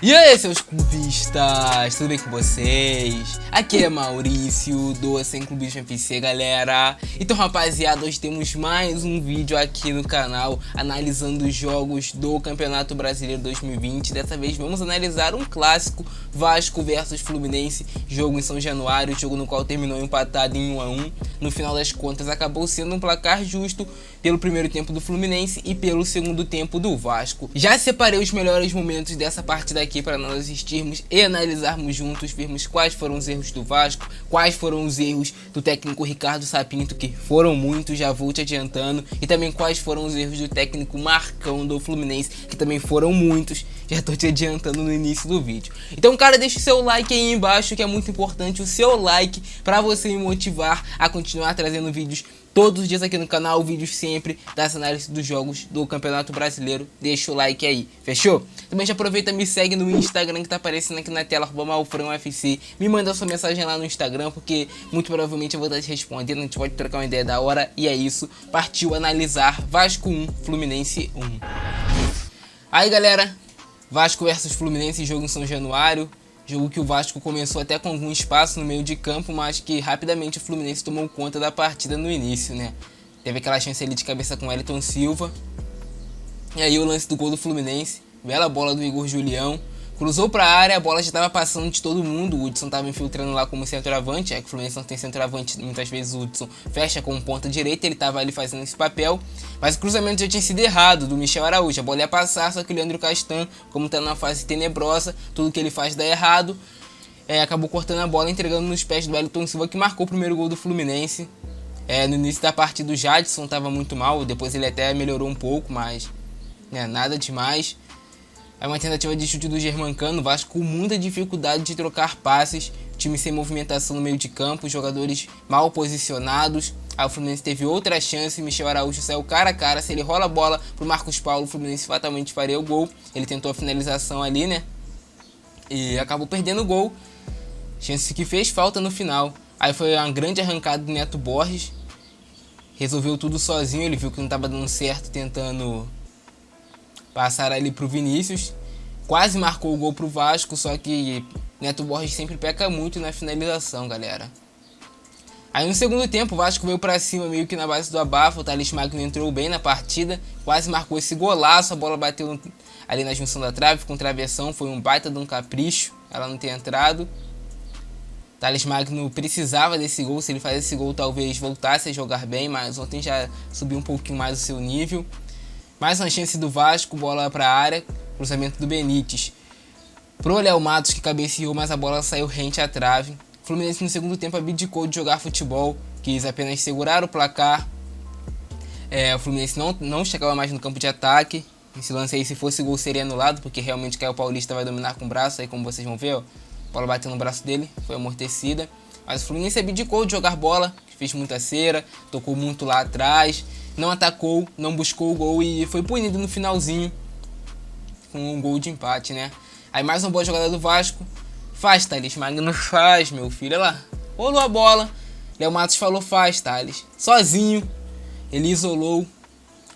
E aí, seus clubistas, tudo bem com vocês? Aqui é Maurício, do Sem Clubismo FC, galera. Então, rapaziada, hoje temos mais um vídeo aqui no canal analisando os jogos do Campeonato Brasileiro 2020. Dessa vez vamos analisar um clássico, Vasco versus Fluminense, jogo em São Januário, jogo no qual terminou empatado em 1-1. No final das contas, acabou sendo um placar justo pelo primeiro tempo do Fluminense e pelo segundo tempo do Vasco. Já separei os melhores momentos dessa partida aqui para nós assistirmos e analisarmos juntos, vermos quais foram os erros do Vasco, quais foram os erros do técnico Ricardo Sapinto, que foram muitos, já vou te adiantando, e também quais foram os erros do técnico Marcão do Fluminense, que também foram muitos, já tô te adiantando no início do vídeo. Então, cara, deixa o seu like aí embaixo, que é muito importante o seu like para você me motivar a continuar trazendo vídeos todos os dias aqui no canal, vídeos sempre das análises dos jogos do Campeonato Brasileiro. Deixa o like aí, fechou? Também já aproveita e me segue no Instagram que tá aparecendo aqui na tela, @malfranufc. Me manda sua mensagem lá no Instagram, porque muito provavelmente eu vou estar te respondendo, a gente pode trocar uma ideia da hora. E é isso, partiu analisar Vasco 1, Fluminense 1. Aí, galera, Vasco versus Fluminense, jogo em São Januário. Jogo que o Vasco começou até com algum espaço no meio de campo, mas que rapidamente o Fluminense tomou conta da partida no início, né? Teve aquela chance ali de cabeça com o Wellington Silva. E aí o lance do gol do Fluminense. Bela bola do Igor Julião. Cruzou pra área, a bola já estava passando de todo mundo. O Hudson estava infiltrando lá como centroavante. É que o Fluminense não tem centroavante, muitas vezes o Hudson fecha como ponta direita. Ele estava ali fazendo esse papel. Mas o cruzamento já tinha sido errado, do Michel Araújo. A bola ia passar, só que o Leandro Castan, como está numa fase tenebrosa, tudo que ele faz dá errado. Acabou cortando a bola, entregando nos pés do Wellington Silva, que marcou o primeiro gol do Fluminense. No início da partida o Jadson estava muito mal, depois ele até melhorou um pouco, mas nada demais. É uma tentativa de chute do Germancano, o Vasco com muita dificuldade de trocar passes, time sem movimentação no meio de campo, jogadores mal posicionados. Aí o Fluminense teve outra chance, Michel Araújo saiu cara a cara, se ele rola a bola pro Marcos Paulo, o Fluminense fatalmente faria o gol. Ele tentou a finalização ali, né? E acabou perdendo o gol, chance que fez falta no final. Aí foi uma grande arrancada do Neto Borges, resolveu tudo sozinho, ele viu que não estava dando certo tentando passar ali pro Vinícius, quase marcou o gol pro Vasco, só que Neto Borges sempre peca muito na finalização, galera. Aí no segundo tempo o Vasco veio pra cima meio que na base do abafa, o Thales Magno entrou bem na partida, quase marcou esse golaço, a bola bateu ali na junção da trave com travessão, foi um baita de um capricho, ela não ter entrado. Thales Magno precisava desse gol, se ele faz esse gol talvez voltasse a jogar bem, mas ontem já subiu um pouquinho mais o seu nível. Mais uma chance do Vasco, bola para a área, cruzamento do Benítez pro Léo Matos, que cabeceou, mas a bola saiu rente à trave. O Fluminense no segundo tempo abdicou de jogar futebol, quis apenas segurar o placar. O Fluminense não chegava mais no campo de ataque. Esse lance aí, se fosse gol, seria anulado, porque realmente Caio Paulista vai dominar com o braço, aí como vocês vão ver, ó, a bola bateu no braço dele, foi amortecida. Mas o Fluminense abdicou de jogar bola, fez muita cera, tocou muito lá atrás, não atacou, não buscou o gol e foi punido no finalzinho com um gol de empate, né? Aí mais uma boa jogada do Vasco. Faz, Thales Magno, faz, meu filho. Olha lá, rolou a bola. Léo Matos falou, faz, Thales. Sozinho, ele isolou,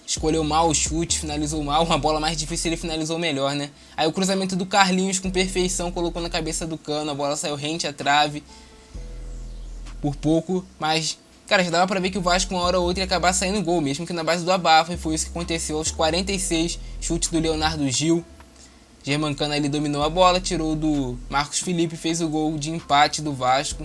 escolheu mal o chute, finalizou mal. Uma bola mais difícil ele finalizou melhor, né? Aí o cruzamento do Carlinhos com perfeição, colocou na cabeça do Cano. A bola saiu rente à trave por pouco, mas cara, já dava pra ver que o Vasco uma hora ou outra ia acabar saindo gol, mesmo que na base do abafa, e foi isso que aconteceu aos 46, chute do Leonardo Gil. Germancano ali dominou a bola, tirou do Marcos Felipe, fez o gol de empate do Vasco.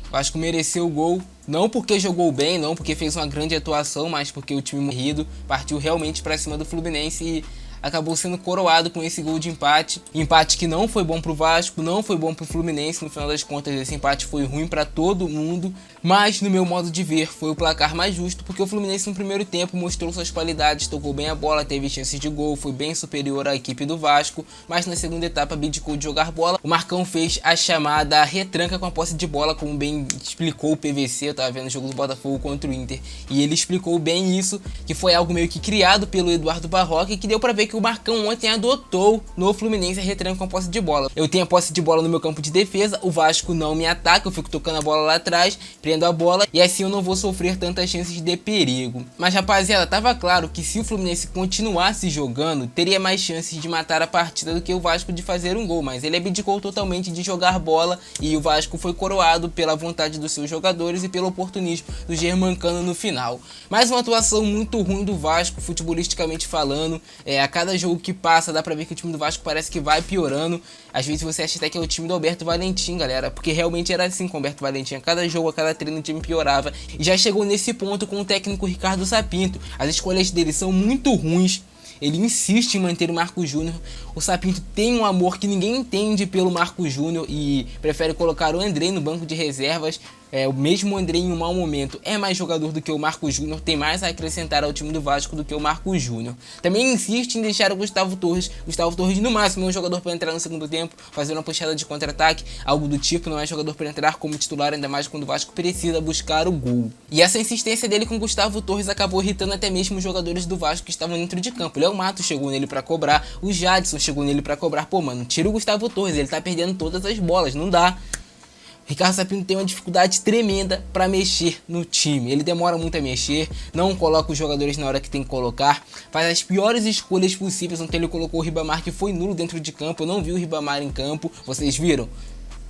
O Vasco mereceu o gol, não porque jogou bem, não porque fez uma grande atuação, mas porque o time morrido partiu realmente pra cima do Fluminense e acabou sendo coroado com esse gol de empate. Empate que não foi bom pro Vasco, não foi bom pro Fluminense. No final das contas, esse empate foi ruim pra todo mundo. Mas, no meu modo de ver, foi o placar mais justo, porque o Fluminense no primeiro tempo mostrou suas qualidades, tocou bem a bola, teve chances de gol, foi bem superior à equipe do Vasco. Mas na segunda etapa abdicou de jogar bola. O Marcão fez a chamada retranca com a posse de bola, como bem explicou o PVC. Eu tava vendo o jogo do Botafogo contra o Inter, e ele explicou bem isso, que foi algo meio que criado pelo Eduardo Barroca, e que deu pra ver que que o Marcão ontem adotou no Fluminense, a retranca com a posse de bola. Eu tenho a posse de bola no meu campo de defesa, o Vasco não me ataca, eu fico tocando a bola lá atrás, prendo a bola e assim eu não vou sofrer tantas chances de perigo. Mas rapaziada, tava claro que se o Fluminense continuasse jogando, teria mais chances de matar a partida do que o Vasco de fazer um gol, mas ele abdicou totalmente de jogar bola e o Vasco foi coroado pela vontade dos seus jogadores e pelo oportunismo do Germancano no final. Mais uma atuação muito ruim do Vasco, futebolisticamente falando. A cada jogo que passa dá pra ver que o time do Vasco parece que vai piorando. Às vezes você acha até que é o time do Alberto Valentim, galera, porque realmente era assim com o Alberto Valentim. A cada jogo, a cada treino o time piorava e já chegou nesse ponto com o técnico Ricardo Sapinto. As escolhas dele são muito ruins. Ele insiste em manter o Marcos Júnior. O Sapinto tem um amor que ninguém entende pelo Marcos Júnior e prefere colocar o Andrei no banco de reservas. O mesmo Andrei em um mau momento é mais jogador do que o Marcos Júnior, tem mais a acrescentar ao time do Vasco do que o Marcos Júnior. Também insiste em deixar o Gustavo Torres. Gustavo Torres no máximo é um jogador para entrar no segundo tempo, fazer uma puxada de contra-ataque, algo do tipo, não é jogador para entrar como titular, ainda mais quando o Vasco precisa buscar o gol. E essa insistência dele com o Gustavo Torres acabou irritando até mesmo os jogadores do Vasco que estavam dentro de campo. O Léo Matos chegou nele para cobrar, o Jadson chegou nele para cobrar. Pô, mano, tira o Gustavo Torres, ele tá perdendo todas as bolas, não dá. Ricardo Sapinto tem uma dificuldade tremenda para mexer no time. Ele demora muito a mexer, não coloca os jogadores na hora que tem que colocar, faz as piores escolhas possíveis. Ontem ele colocou o Ribamar, que foi nulo dentro de campo. Eu não vi o Ribamar em campo, vocês viram?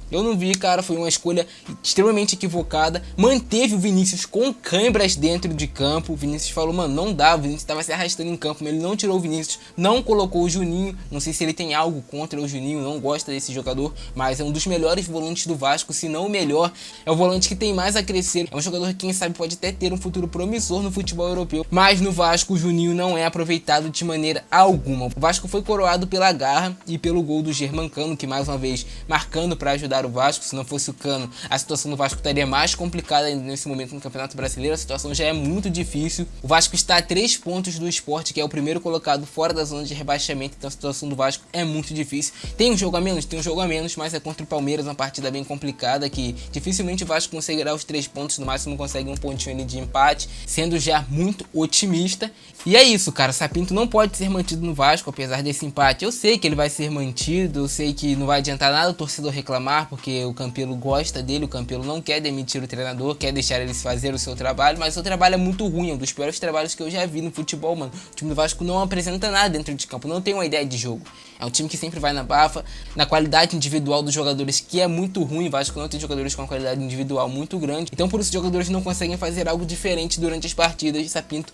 Eu não vi, cara, foi uma escolha extremamente equivocada. Manteve o Vinícius com câimbras dentro de campo. O Vinícius falou, mano, não dá, o Vinícius estava se arrastando em campo, mas ele não tirou o Vinícius, não colocou o Juninho. Não sei se ele tem algo contra o Juninho, não gosta desse jogador, mas é um dos melhores volantes do Vasco, se não o melhor. É o volante que tem mais a crescer, é um jogador que quem sabe pode até ter um futuro promissor no futebol europeu, mas no Vasco o Juninho não é aproveitado de maneira alguma. O Vasco foi coroado pela garra e pelo gol do Germancano, que mais uma vez marcando para ajudar o Vasco. Se não fosse o Cano, a situação do Vasco estaria mais complicada ainda nesse momento no Campeonato Brasileiro. A situação já é muito difícil. O Vasco está a 3 pontos do Sport, que é o primeiro colocado fora da zona de rebaixamento. Então a situação do Vasco é muito difícil. Tem um jogo a menos? Tem um jogo a menos, mas é contra o Palmeiras, uma partida bem complicada que dificilmente o Vasco conseguirá os 3 pontos. No máximo consegue um pontinho ali de empate, sendo já muito otimista. E é isso, cara. Sapinto não pode ser mantido no Vasco, apesar desse empate. Eu sei que ele vai ser mantido, eu sei que não vai adiantar nada o torcedor reclamar, porque o Campelo gosta dele, o Campelo não quer demitir o treinador, quer deixar ele fazer o seu trabalho, mas o seu trabalho é muito ruim, é um dos piores trabalhos que eu já vi no futebol, mano. O time do Vasco não apresenta nada dentro de campo, não tem uma ideia de jogo. É um time que sempre vai na bafa, na qualidade individual dos jogadores, que é muito ruim. O Vasco não tem jogadores com uma qualidade individual muito grande, então por isso os jogadores não conseguem fazer algo diferente durante as partidas. E Sapinto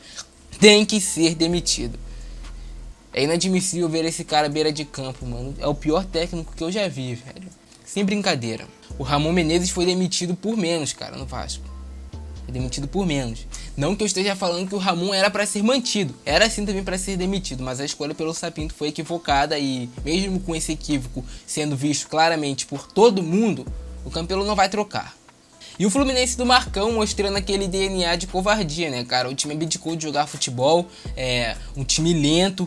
tem que ser demitido. É inadmissível ver esse cara à beira de campo, mano. É o pior técnico que eu já vi, velho. Sem brincadeira. O Ramon Menezes foi demitido por menos, cara, no Vasco. Foi demitido por menos. Não que eu esteja falando que o Ramon era para ser mantido. Era sim também para ser demitido, mas a escolha pelo Sapinto foi equivocada e mesmo com esse equívoco sendo visto claramente por todo mundo, o Campelo não vai trocar. E o Fluminense do Marcão mostrando aquele DNA de covardia, né, cara? O time abdicou de jogar futebol, um time lento,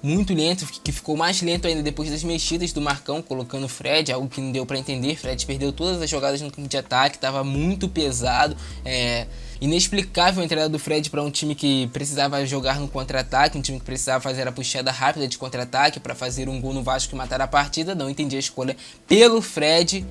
muito lento, que ficou mais lento ainda depois das mexidas do Marcão, colocando o Fred, algo que não deu pra entender. Fred perdeu todas as jogadas no campo de ataque, tava muito pesado, inexplicável a entrada do Fred para um time que precisava jogar no contra-ataque, um time que precisava fazer a puxada rápida de contra-ataque para fazer um gol no Vasco e matar a partida. Não entendi a escolha pelo Fred.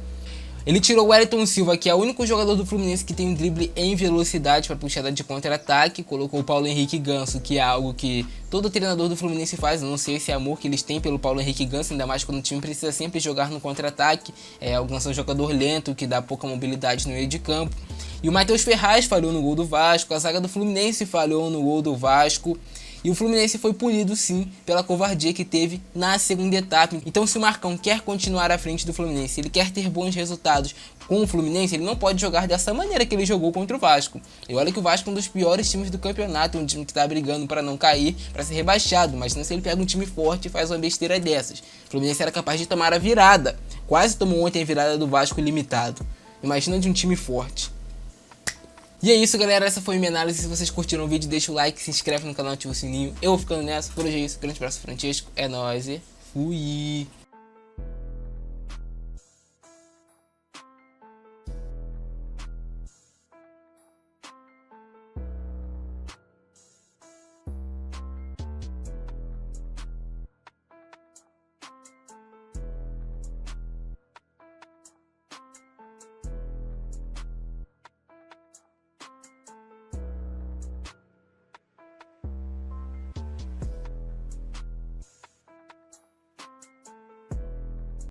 Ele tirou o Wellington Silva, que é o único jogador do Fluminense que tem um drible em velocidade para puxada de contra-ataque. Colocou o Paulo Henrique Ganso, que é algo que todo treinador do Fluminense faz. Eu não sei esse amor que eles têm pelo Paulo Henrique Ganso, ainda mais quando o time precisa sempre jogar no contra-ataque. O Ganso é um jogador lento, que dá pouca mobilidade no meio de campo. E o Matheus Ferraz falhou no gol do Vasco, a zaga do Fluminense falhou no gol do Vasco. E o Fluminense foi punido sim pela covardia que teve na segunda etapa. Então se o Marcão quer continuar à frente do Fluminense, ele quer ter bons resultados com o Fluminense, ele não pode jogar dessa maneira que ele jogou contra o Vasco. E olha que o Vasco é um dos piores times do campeonato, um time que tá brigando para não cair, para ser rebaixado. Mas não, se ele pega um time forte e faz uma besteira dessas. O Fluminense era capaz de tomar a virada. Quase tomou ontem a virada do Vasco limitado. Imagina de um time forte. E é isso, galera, essa foi a minha análise. Se vocês curtiram o vídeo, deixa o like, se inscreve no canal, ativa o sininho. Eu vou ficando nessa, por hoje é isso. Grande abraço, Francisco, é nóis e fui!